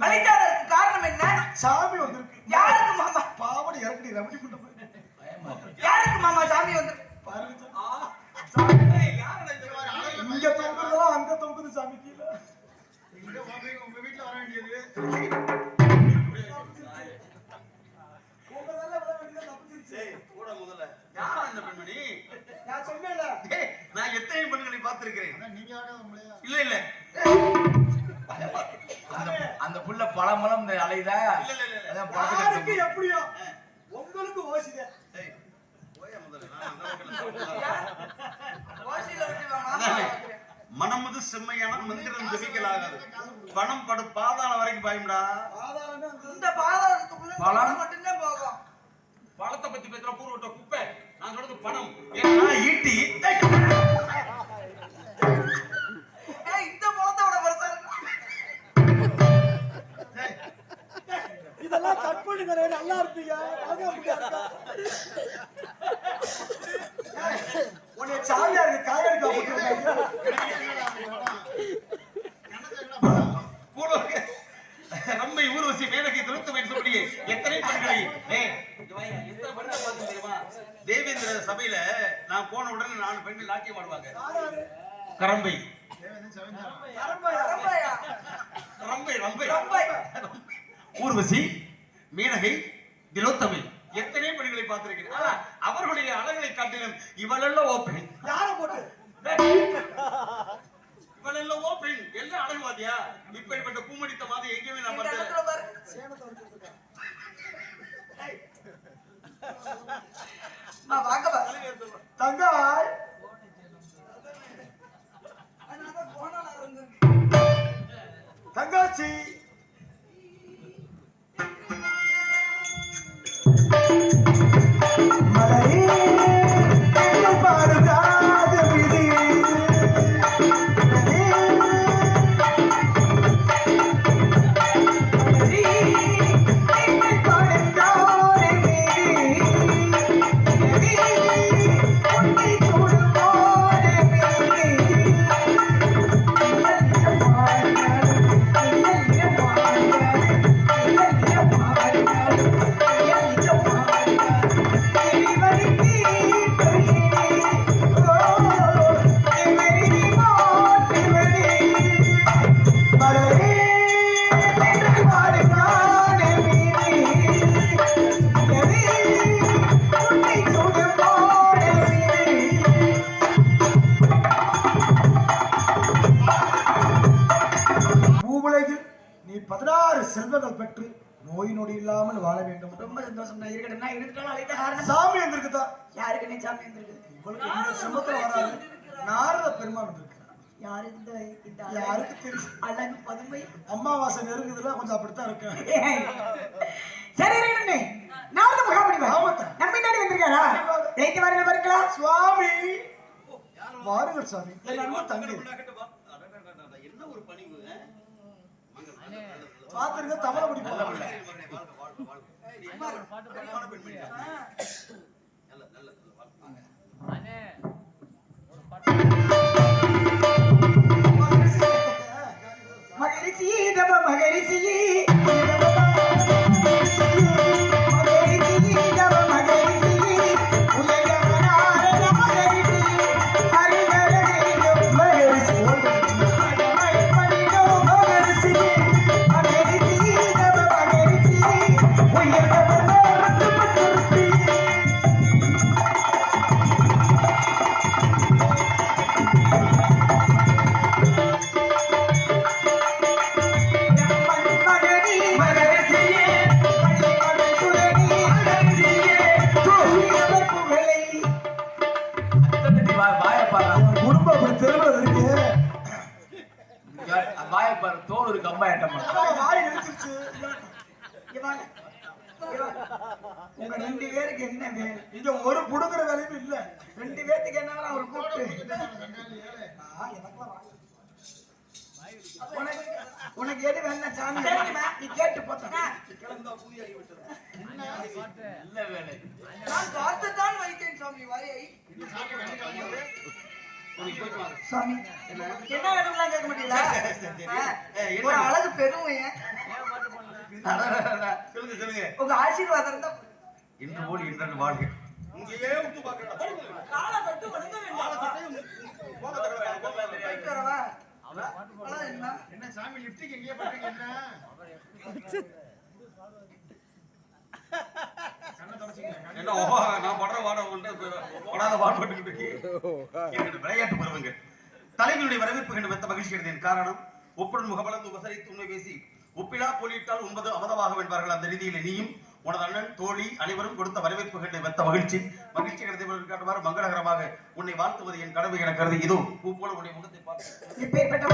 வலிக்காததுக்கு காரணம் என்ன? சாமி வந்திருக்கு. யாருக்கு மாமா? பாவடி இறக்கடி ரமணி பண்ண யாருக்கு மாமா சாமி வந்திருக்கு? பாருங்க இங்க தொங்குறதெல்லாம் அங்க தொங்குது சாமி கீழே. உங்க வீட்டுல வர வேண்டியது நான் எத்தனை பெண்களை பார்த்திருக்கிறேன். இல்ல இல்ல அந்த புள்ள பழமலம் அலைதா எப்படியோ உங்களுக்கு ஓசித மனமுது செம்மையான மந்திரம் ஜபிக்கலாகாது. பணம் படு பாதாளம் வரைக்கும் பாயும்டா. இந்த பாதாளத்துக்குள்ள மட்டும்தான் போகும். பழத்தை பத்தி பேசுற பூர்வட்ட குப்பை. நான் சொல்றது பணம். ஏன்னா ஈட்டி இந்த பழத்தோட பெருசா இதெல்லாம் கட் பண்ணுங்க, நல்லா இருப்பீங்க. உன்னை சாமியா இருக்கு காயடிக்க நம்மை ஊர்வசி மேனகை திருத்தமை சொல்லியே எத்தனை பெண்களை தேவேந்திர சபையில நான் போன உடனே 4 பெண்கள் நாட்டியம் ஆடுவாங்க. கரம்பை ஊர்வசி மேனகை திலோத்தமை எத்தனை பெண்களை பார்த்திருக்கிறேன். அவர்களுடைய அழகை காட்டிலும் இவளெல்லாம் ஓப்பன். யார போட்டு இவளெல்லாம் ஓப்பன் எல்லாம் அழகுவாதியா. இப்படிப்பட்ட பூமடித்த மாதிரி எங்கேயுமே நான் தங்காய் தங்காச்சி நீ 16 செல்வங்கள் பெற்று நோய் நொடி இல்லாமல் வாழ வேண்டும். ரொம்ப சந்தோஷம். நான் இருக்கட்டும். நான் இருந்துட்டாலும் அழைத்த காரணம் சாமி வந்திருக்குதா? யாருக்கு நீ சாமி வந்திருக்கு? உங்களுக்கு இந்த செல்வத்துல வராது. நாரத பெருமாள் வந்திருக்கிறார். யாரு இந்த யாருக்கு தெரியும்? அழகு பதுமை அம்மாவாசை நெருங்குதுல கொஞ்சம் அப்படித்தான் இருக்கேன். சரி ரெண்டு நாரத மகாமுனிவர் நம்ம பின்னாடி வந்திருக்காரா? இழைத்து வாருங்கள் பார்க்கலாம். சுவாமி வாருங்கள் சுவாமி. தங்கி என்ன ஒரு பணிவு. பாத்துருங்க தவளை பிடிப்பாங்க. மகரிஷி தவ மகரிஷி தோல் ஒரு கம்பா ஏட்டம் உங்க 2 பேருக்கு என்ன வேலை? இங்க ஒரு புடுங்குற வேலையும் இல்ல. 2 பேருக்கு என்ன ஒரு கூப்பிட்டு உனக்கு எது வேணா சாமி நீ கேட்டு போட்டா இல்ல வேலை. நான் பார்த்துதான் வைத்தேன் சாமி வாயை. சாமி என்ன வேணும்லாம் கேட்க முடியல. ஒரு அழகு பெருமைய சொல்லுங்க சொல்லுங்க. உங்க ஆசீர்வாதம் இருந்தா இன்று போல் இன்றன் வாழ்க்கை. இங்கேயே விட்டு பாக்கறா. காலை தொட்டு வணங்க வேண்டாம். போயிட்டு வரவா? அவ்வளவு என்ன? என்ன சாமி லிப்டிக் எங்கேயே பண்றீங்க என்ன? கண்ணை தொடச்சிங்க. என்ன நான் படுற வாட படாத பாடுபட்டு இருக்கேன். விளையாட்டு பருவங்க தலைவனுடைய வரவேற்பு கண்டு மெத்த மகிழ்ச்சி அடைந்தேன். காரணம் ஒப்புடன் முகமலர்ந்து உபசரித்து உண்மை பேசி ஒப்பிலா போலியிட்டால் உண்பது அபதமாக என்பார்கள். அந்த ரீதியில் நீயும் உனது அண்ணன் தோழி அனைவரும் கொடுத்த வரவேற்பு கண்டு மெத்த மகிழ்ச்சி கிடைத்தவாறு மங்களகரமாக உன்னை வாழ்த்துவது என் கடமை என கருதி இதோ பூ போல உன்னை முகத்தை பார்த்து இப்பேற்பட்ட